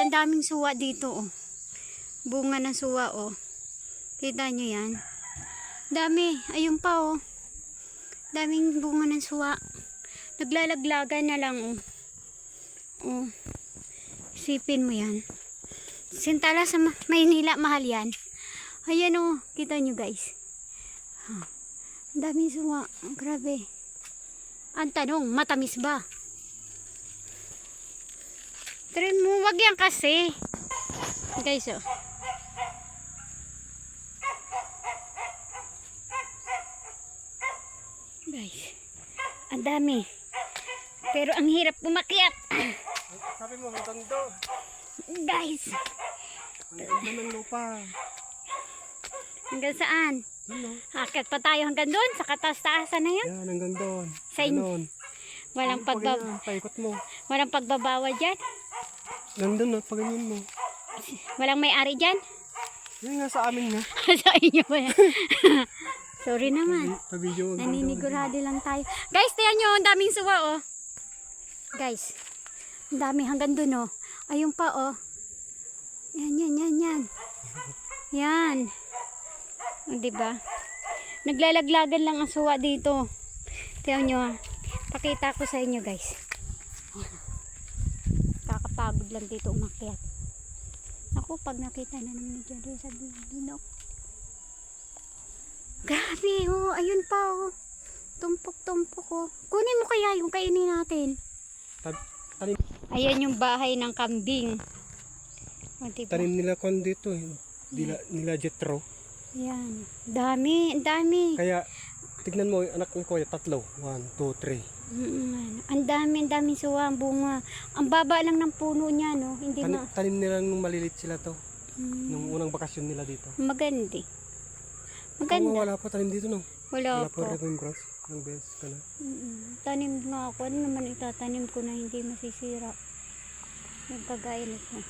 ang daming suwa dito, oh. Bunga ng suwa, oh. Kita nyo yan? Dami. Ayun pa, oh. Daming bunga ng suwa. Naglalaglagan na lang, oh. Oh. Isipin mo yan. Sintala sa Maynila, mahal yan. Ayan, oh. Kita nyo, guys. Ang daming suwa. Grabe. Ang tanong, matamis ba? Try mo, wag yan kasi. Guys, oh. Guys, ang dami. Pero ang hirap umakyat. Sabi mo, hanggang doon. Guys. Hanggang ng lupa. Hanggang saan? Ano? Akyat pa tayo hanggang doon. Sa kataas-taasan na yun. Yan, hanggang doon. Sa inyo. Walang paikot mo. Walang pagbabawal dyan. Nandun na, paganyan mo. Walang may-ari dyan. Yan nga sa amin nga. Sa inyo ba yan? Sorry naman. Pa-video. Naninigurado lang tayo. Guys, tiyan nyo. Ang daming suwa, oh. Guys. Ang dami hanggang dun, oh. Ayun pa, oh. Yan. Yan. O, diba? Naglalaglagan lang ang suwa dito. Tiyan nyo, ah. Pakita ko sa inyo, guys. Kakapagod lang dito umakyat. Ako, pag nakita na naman dyan rin sa dunok. Grabe, oh. Ayun pa, oh. Tumpok-tumpok, oh. Kunin mo kaya yung kainin natin. Ayan yung bahay ng kambing. O, diba? Tanim nila kon dito eh. Nila Jetro. Yan. Dami. Kaya, tignan mo, anak ko kuya, 3. 1, 2, 3. Ang dami suwa, ang bunga. Ang baba lang ng puno niya, no? Hindi Tanim nila nung malilit sila to. Nung unang bakasyon nila dito. Maganda. Wala pa tanim dito, no? Wala pa pa. rin grass. Ng best ka na. Tanim nga ako. Ano naman itatanim ko na hindi masisira? Yung kagaya nito.